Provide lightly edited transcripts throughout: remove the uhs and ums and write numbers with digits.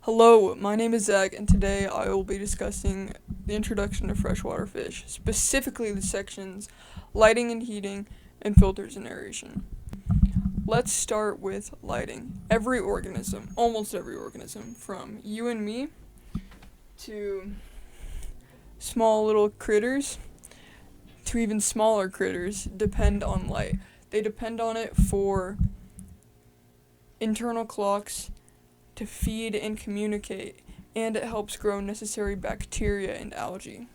Hello, my name is Zach, and today I will be discussing the introduction to freshwater fish, specifically the sections lighting and heating, and filters and aeration. Let's start with lighting. Every organism, almost every organism, from you and me to small little critters to even smaller critters, depend on light. They depend on it for internal clocks, to feed and communicate, and it helps grow necessary bacteria and algae.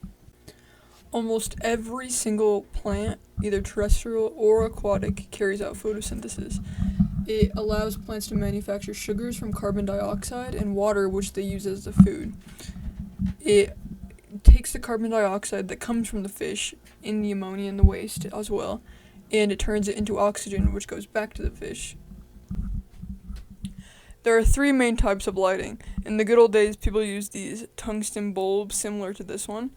Almost every single plant, either terrestrial or aquatic, carries out photosynthesis. It allows plants to manufacture sugars from carbon dioxide and water, which they use as the food. It takes the carbon dioxide that comes from the fish in the ammonia and the waste as well, and it turns it into oxygen, which goes back to the fish. There are three main types of lighting. In the good old days, people used these tungsten bulbs similar to this one.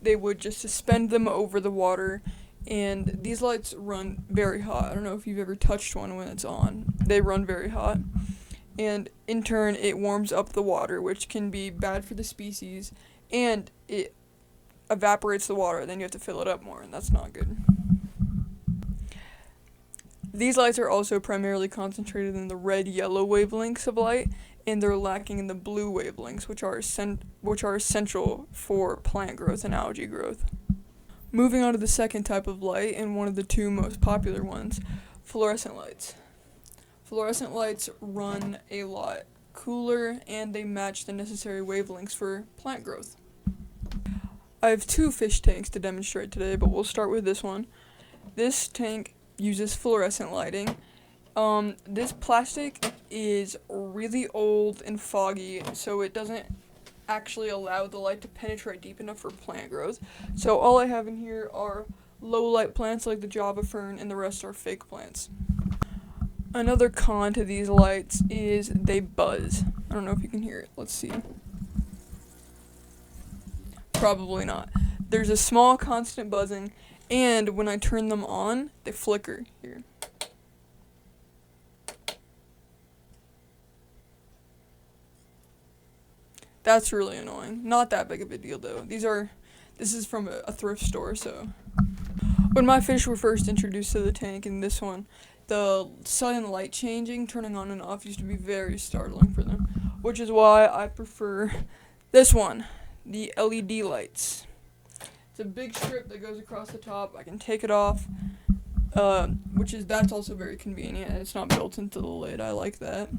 They would just suspend them over the water, and these lights run very hot. I don't know if you've ever touched one when it's on. They run very hot, and in turn, it warms up the water, which can be bad for the species, and it evaporates the water. Then you have to fill it up more, and that's not good. These lights are also primarily concentrated in the red-yellow wavelengths of light, and they're lacking in the blue wavelengths, which are essential for plant growth and algae growth. Moving on to the second type of light, and one of the two most popular ones, fluorescent lights. Fluorescent lights run a lot cooler, and they match the necessary wavelengths for plant growth. I have two fish tanks to demonstrate today, but we'll start with this one. This tank uses fluorescent lighting. This plastic is really old and foggy, so it doesn't actually allow the light to penetrate deep enough for plant growth. So all I have in here are low light plants like the Java fern, and the rest are fake plants. Another con to these lights is they buzz. I don't know if you can hear it. Let's see. Probably not. There's a small constant buzzing, and when I turn them on, they flicker here. That's really annoying. Not that big of a deal though. This is from a thrift store, so. When my fish were first introduced to the tank in this one, the sudden light changing, turning on and off, used to be very startling for them, which is why I prefer this one, the LED lights. It's a big strip that goes across the top. I can take it off, that's also very convenient, and it's not built into the lid. I like that.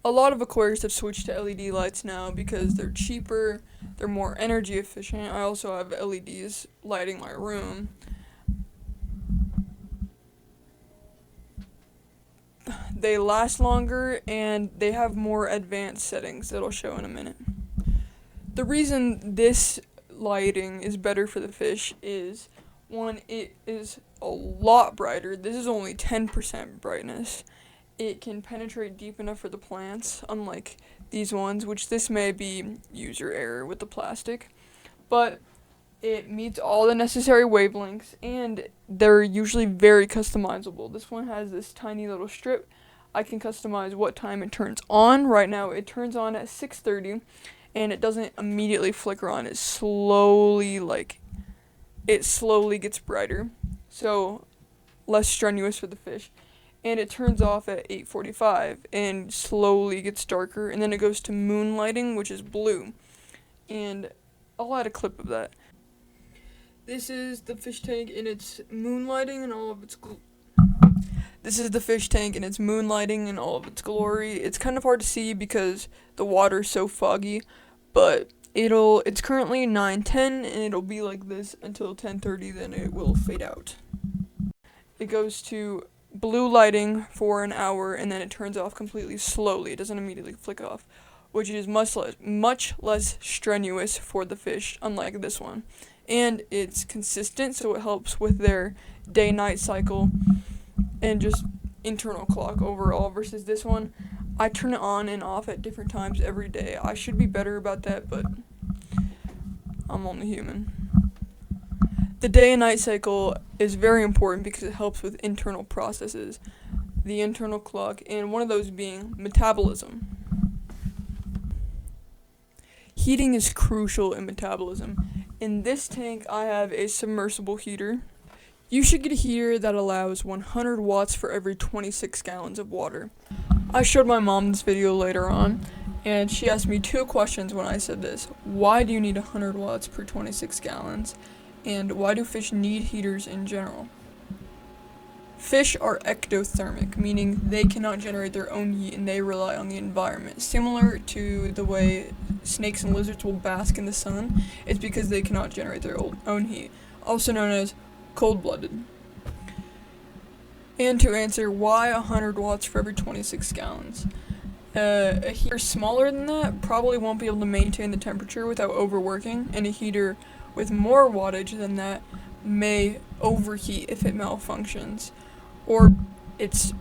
A lot of aquariums have switched to LED lights now because they're cheaper, they're more energy efficient. I also have LEDs lighting my room. They last longer, and they have more advanced settings that I'll show in a minute. The reason this lighting is better for the fish is, one, it is a lot brighter. This is only 10% brightness. It can penetrate deep enough for the plants, unlike these ones, which this may be user error with the plastic, but it meets all the necessary wavelengths, and they're usually very customizable. This one has this tiny little strip. I can customize what time it turns on. Right now it turns on at 6:30, and it doesn't immediately flicker on. It slowly gets brighter, so less strenuous for the fish. And it turns off at 8:45 and slowly gets darker, and then it goes to moonlighting, which is blue. And I'll add a clip of that. This is the fish tank in its moonlighting and all of its glory. It's kind of hard to see because the water's so foggy, but it's currently 9:10, and it'll be like this until 10:30, then it will fade out. It goes to blue lighting for an hour, and then it turns off completely slowly. It doesn't immediately flick off, which is much less strenuous for the fish, unlike this one. And it's consistent, so it helps with their day-night cycle and just internal clock overall, versus this one. I turn it on and off at different times every day. I should be better about that, but I'm only human. The day and night cycle is very important because it helps with internal processes, the internal clock, and one of those being metabolism. Heating is crucial in metabolism. In this tank, I have a submersible heater. You should get a heater that allows 100 watts for every 26 gallons of water. I showed my mom this video later on, and she asked me 2 questions when I said this. Why do you need 100 watts per 26 gallons? And why do fish need heaters in general? Fish are ectothermic, meaning they cannot generate their own heat and they rely on the environment. Similar to the way snakes and lizards will bask in the sun, it's because they cannot generate their own heat, also known as cold-blooded. And to answer why 100 watts for every 26 gallons. A heater smaller than that probably won't be able to maintain the temperature without overworking, and a heater with more wattage than that may overheat if it malfunctions. Or it's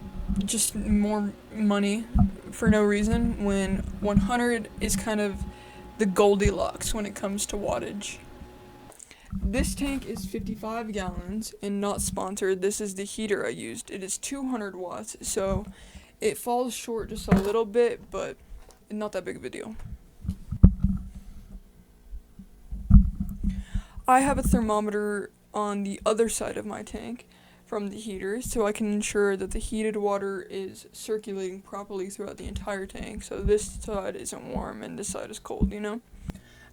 just more money for no reason when 100 is kind of the Goldilocks when it comes to wattage. This tank is 55 gallons and not sponsored. This is the heater I used. It is 200 watts, so it falls short just a little bit, but not that big of a deal. I have a thermometer on the other side of my tank from the heater, so I can ensure that the heated water is circulating properly throughout the entire tank, so this side isn't warm and this side is cold, you know?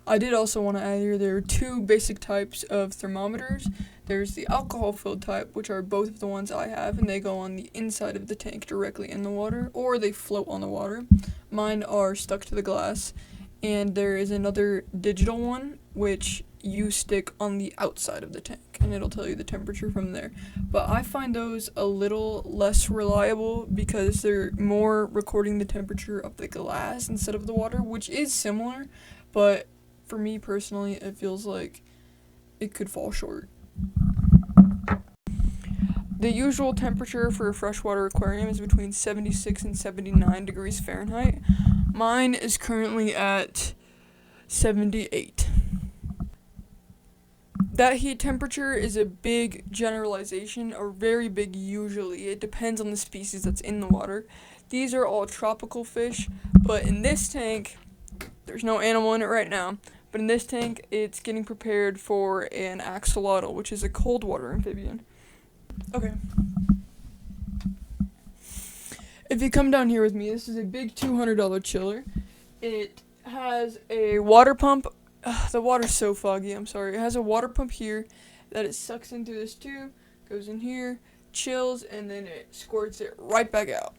I did also want to add here, there are 2 basic types of thermometers. There's the alcohol-filled type, which are both of the ones I have, and they go on the inside of the tank directly in the water, or they float on the water. Mine are stuck to the glass, and there is another digital one, which you stick on the outside of the tank, and it'll tell you the temperature from there. But I find those a little less reliable because they're more recording the temperature of the glass instead of the water, which is similar, but for me personally, it feels like it could fall short. The usual temperature for a freshwater aquarium is between 76 and 79 degrees Fahrenheit. Mine is currently at 78. That heat temperature is a big generalization, or very big usually. It depends on the species that's in the water. These are all tropical fish, but in this tank, there's no animal in it right now, but in this tank, it's getting prepared for an axolotl, which is a cold water amphibian. Okay. If you come down here with me, this is a big $200 chiller. It has a water pump. The water's so foggy, I'm sorry. It has a water pump here that it sucks in through this tube, goes in here, chills, and then it squirts it right back out.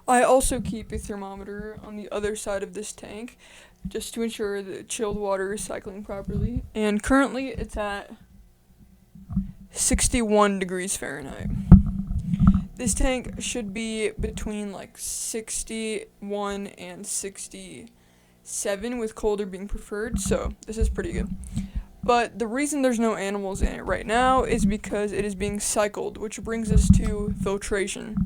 I also keep a thermometer on the other side of this tank just to ensure that chilled water is cycling properly. And currently it's at 61 degrees Fahrenheit. This tank should be between like 61 and 67, with colder being preferred, so this is pretty good. But the reason there's no animals in it right now is because it is being cycled, which brings us to filtration.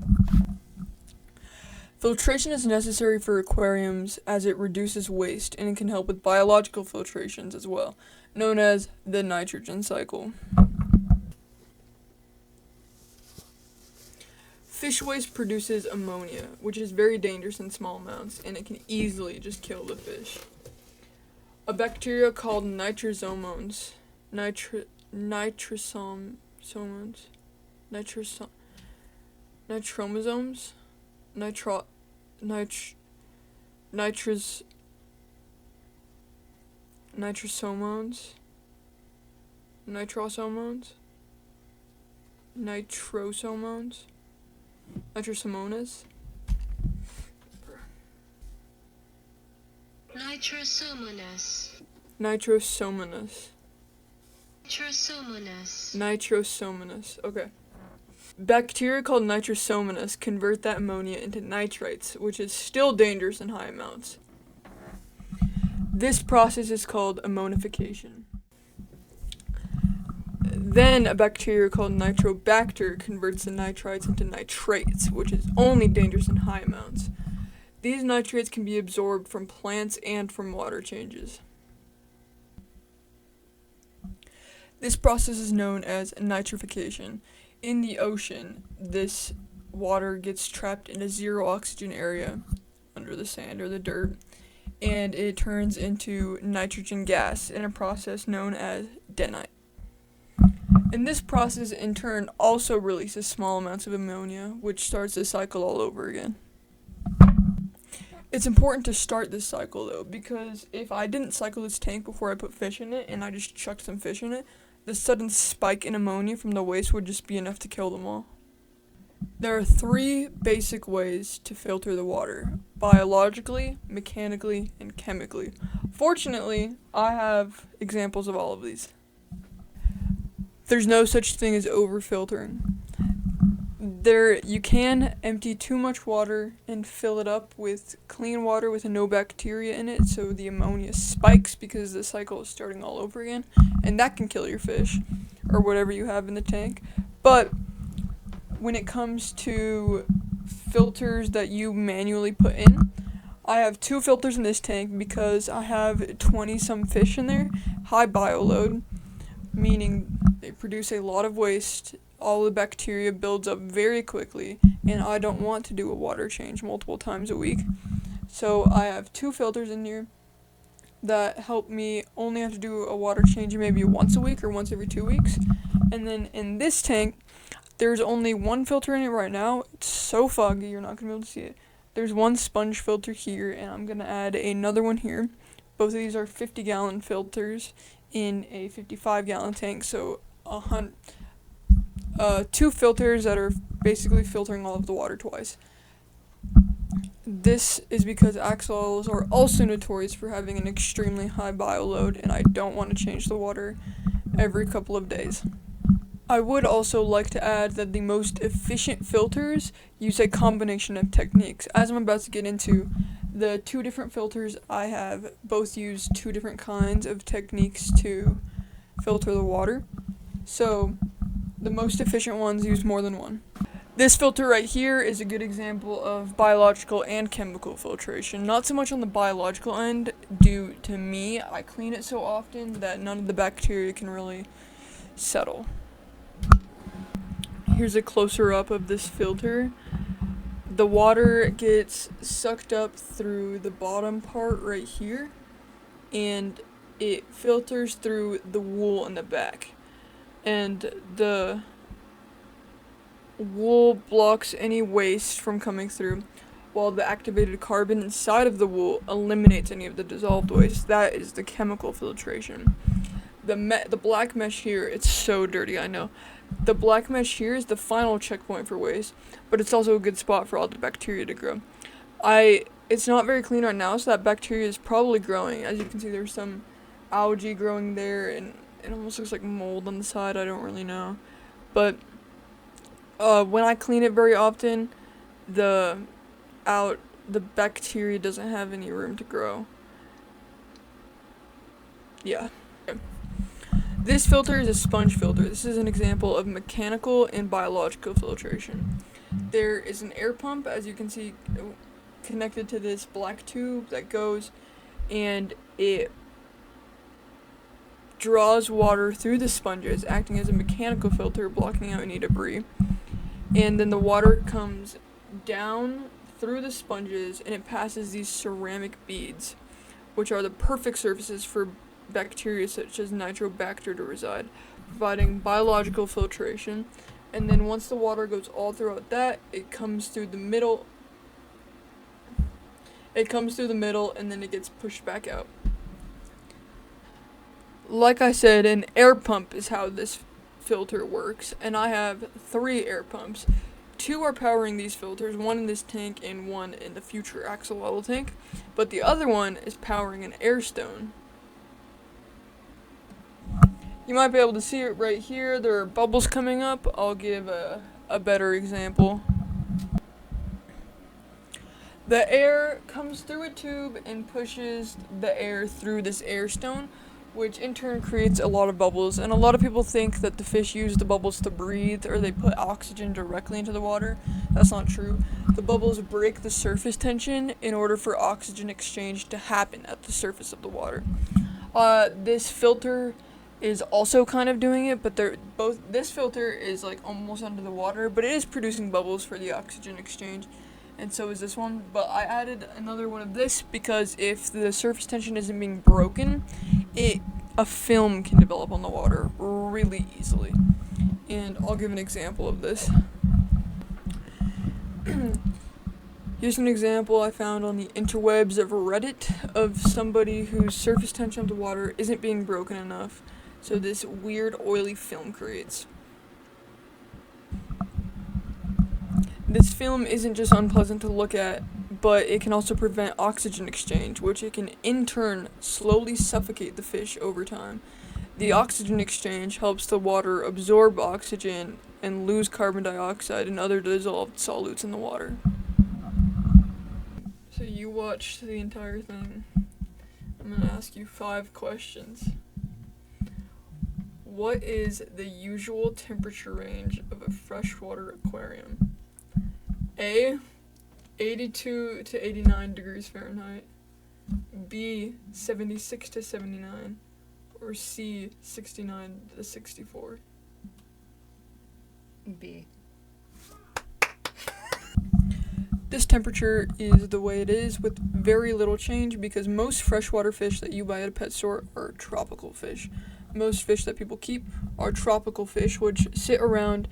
Filtration is necessary for aquariums as it reduces waste, and it can help with biological filtrations as well, known as the nitrogen cycle. Fish waste produces ammonia, which is very dangerous in small amounts, and it can easily just kill the fish. A bacteria called nitrosomones, nitrochromosomes, Nitrosomonas. Okay. Bacteria called nitrosomonas convert that ammonia into nitrites, which is still dangerous in high amounts. This process is called ammonification. Then a bacteria called nitrobacter converts the nitrites into nitrates, which is only dangerous in high amounts. These nitrates can be absorbed from plants and from water changes. This process is known as nitrification. In the ocean, this water gets trapped in a zero oxygen area under the sand or the dirt, and it turns into nitrogen gas in a process known as detonite. And this process in turn also releases small amounts of ammonia, which starts the cycle all over again. It's important to start this cycle though, because if I didn't cycle this tank before I put fish in it and I just chucked some fish in it, the sudden spike in ammonia from the waste would just be enough to kill them all. There are 3 basic ways to filter the water: biologically, mechanically, and chemically. Fortunately, I have examples of all of these. There's no such thing as overfiltering. You can empty too much water and fill it up with clean water with no bacteria in it, so the ammonia spikes because the cycle is starting all over again, and that can kill your fish or whatever you have in the tank. But when it comes to filters that you manually put in, I have 2 filters in this tank because I have 20 some fish in there, high bioload, meaning they produce a lot of waste. All the bacteria builds up very quickly, and I don't want to do a water change multiple times a week. So I have 2 filters in here that help me only have to do a water change maybe once a week or once every 2 weeks. And then in this tank, there's only 1 filter in it right now. It's so foggy, you're not going to be able to see it. There's 1 sponge filter here, and I'm going to add another one here. Both of these are 50-gallon filters in a 55-gallon tank, so 2 filters that are basically filtering all of the water twice. This is because axle oils are also notorious for having an extremely high bioload, and I don't want to change the water every couple of days. I would also like to add that the most efficient filters use a combination of techniques. As I'm about to get into, the 2 different filters I have both use 2 different kinds of techniques to filter the water. So the most efficient ones use more than one. This filter right here is a good example of biological and chemical filtration. Not so much on the biological end, due to me. I clean it so often that none of the bacteria can really settle. Here's a closer up of this filter. The water gets sucked up through the bottom part right here, and it filters through the wool in the back. And the wool blocks any waste from coming through, while the activated carbon inside of the wool eliminates any of the dissolved waste. That is the chemical filtration. The black mesh here, it's so dirty, I know. The black mesh here is the final checkpoint for waste, but it's also a good spot for all the bacteria to grow. It's not very clean right now, so that bacteria is probably growing. As you can see, there's some algae growing there, and it almost looks like mold on the side. I don't really know. But when I clean it very often, the bacteria doesn't have any room to grow. Yeah. Okay. This filter is a sponge filter. This is an example of mechanical and biological filtration. There is an air pump, as you can see, connected to this black tube that goes, and it draws water through the sponges, acting as a mechanical filter, blocking out any debris. And then the water comes down through the sponges, and it passes these ceramic beads, which are the perfect surfaces for bacteria such as Nitrobacter to reside, providing biological filtration. And then once the water goes all throughout that, it comes through the middle. And then it gets pushed back out. Like I said, an air pump is how this filter works, and I have 3 air pumps. 2 are powering these filters, 1 in this tank and 1 in the future axle oil tank, but the other one is powering an air stone. You might be able to see it right here. There are bubbles coming up. I'll give a better example. The air comes through a tube and pushes the air through this air stone, which in turn creates a lot of bubbles. And a lot of people think that the fish use the bubbles to breathe, or they put oxygen directly into the water. That's not true. The bubbles break the surface tension in order for oxygen exchange to happen at the surface of the water. This filter is also kind of doing it, but this filter is like almost under the water, but it is producing bubbles for the oxygen exchange. and so is this one, but I added another one of this because if the surface tension isn't being broken, a film can develop on the water really easily. And I'll give an example of this. Here's an example I found on the interwebs of Reddit of somebody whose surface tension of the water isn't being broken enough, so this weird oily film creates. This film isn't just unpleasant to look at, but it can also prevent oxygen exchange, which it can in turn slowly suffocate the fish over time. The oxygen exchange helps the water absorb oxygen and lose carbon dioxide and other dissolved solutes in the water. So you watched the entire thing. I'm going to ask you 5 questions. What is the usual temperature range of a freshwater aquarium? A, 82 to 89 degrees Fahrenheit. B, 76 to 79. Or C, 69 to 64. B. This temperature is the way it is with very little change because most freshwater fish that you buy at a pet store are tropical fish. Most fish that people keep are tropical fish, which sit around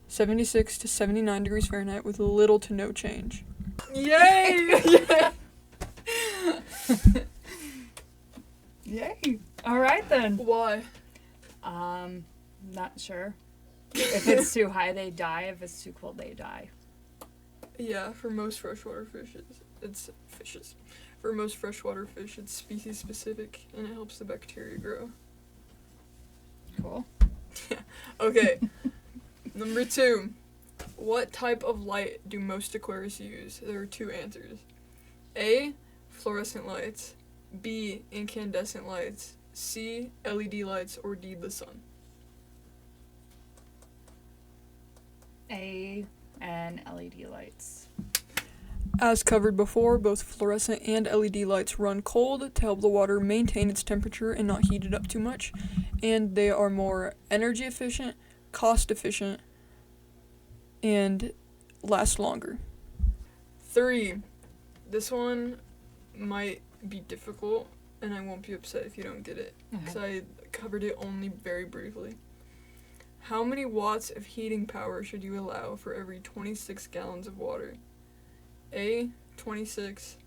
76 to 79 degrees Fahrenheit with little to no change. Yay! Yay. All right then. Why? Not sure. If it's too high, they die. If it's too cold, they die. Yeah, for most freshwater fishes, it's fishes. For most freshwater fish, it's species specific and it helps the bacteria grow. Cool. Yeah. Okay. Number 2. What type of light do most aquariums use? There are 2 answers. A, fluorescent lights. B, incandescent lights. C, LED lights. Or D, the sun. A and LED lights. As covered before, both fluorescent and LED lights run cold to help the water maintain its temperature and not heat it up too much. And they are more energy efficient, cost efficient, and last longer. 3. This one might be difficult, and I won't be upset if you don't get it, because I covered it only very briefly. How many watts of heating power should you allow for every 26 gallons of water? A, 26,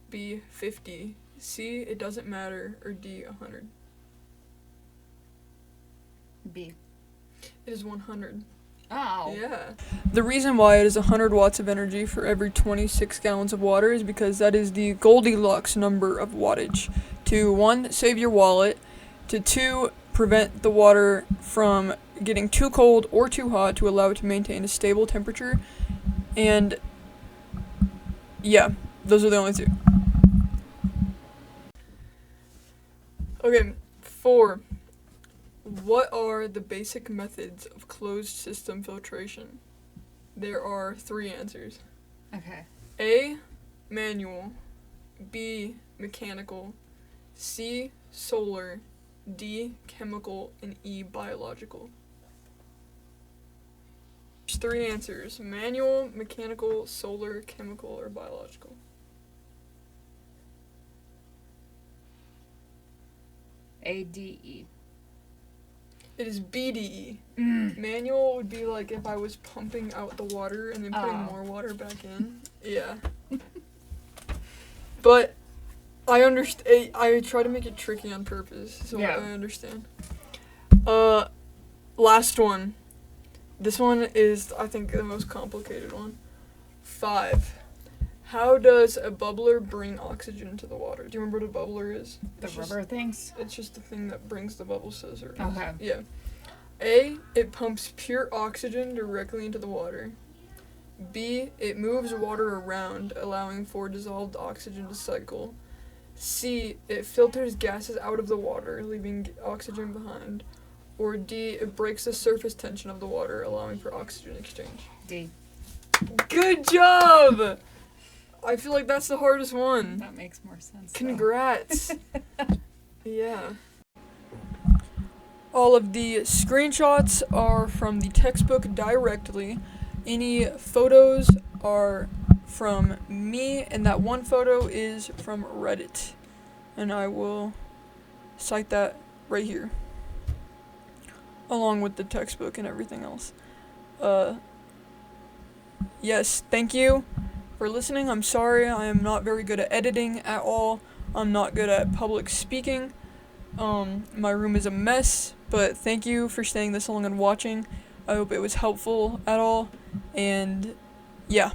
B, 50, C, it doesn't matter, or D, 100? B. It is 100. Oh. Yeah. The reason why it is 100 watts of energy for every 26 gallons of water is because that is the Goldilocks number of wattage. To 1, save your wallet. To 2, prevent the water from getting too cold or too hot to allow it to maintain a stable temperature. And yeah, those are the only 2. Okay, 4. What are the basic methods of closed system filtration? There are 3 answers. Okay. A, manual. B, mechanical. C, solar. D, chemical. And E, biological. There's 3 answers. Manual, mechanical, solar, chemical, or biological. A, D, E. It is BDE. Manual would be like if I was pumping out the water and then putting more water back in. Yeah. But I understand. I try to make it tricky on purpose, so I understand. Last one. This one is, I think, the most complicated one. 5. How does a bubbler bring oxygen to the water? Do you remember what a bubbler is? The rubber things? It's just the thing that brings the bubbles to the surface. Okay. Yeah. A, it pumps pure oxygen directly into the water. B, it moves water around, allowing for dissolved oxygen to cycle. C, it filters gases out of the water, leaving oxygen behind. Or D, it breaks the surface tension of the water, allowing for oxygen exchange. D. Good job! I feel like that's the hardest one. That makes more sense. Congrats. Yeah. All of the screenshots are from the textbook directly. Any photos are from me, and that one photo is from Reddit. And I will cite that right here, along with the textbook and everything else. Yes, thank you for listening. I'm sorry, I am not very good at editing at all. I'm not good at public speaking. My room is a mess, but thank you for staying this long and watching. I hope it was helpful at all, and yeah.